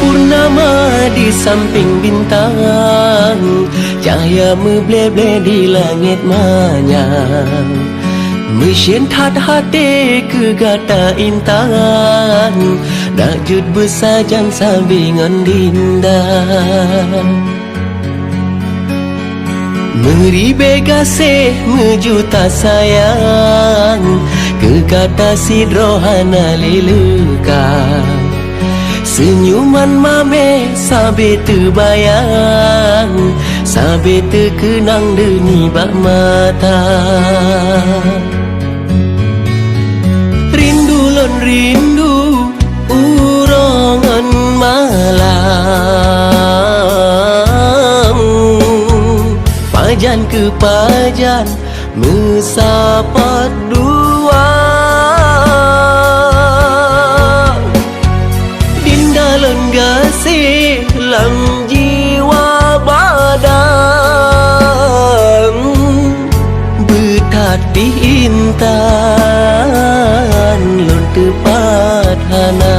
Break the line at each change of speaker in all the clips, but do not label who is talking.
Purnama di samping bintang, cahaya memble-ble di langit manyang. Mesin tat hati ke gata intan, nak jut bersajang sambingan dinda. Meribe kasih mejuta sayang, ke kata sidrohana leluka. Senyuman mame sabe terbayang, sabe terkenang deni bak mata. Rindu lon rindu urongan malam, pajan ke pajan mesapat dua. Dinda lon gasih lam jiwa badan, betati intan lon tepat hana.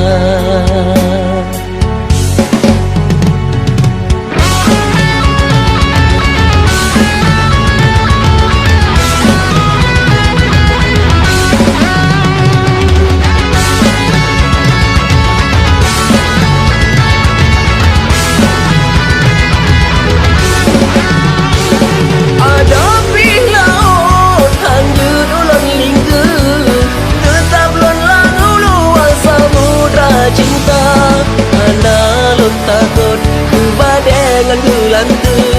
Cinta, ana lon takut ke badengan gelantung.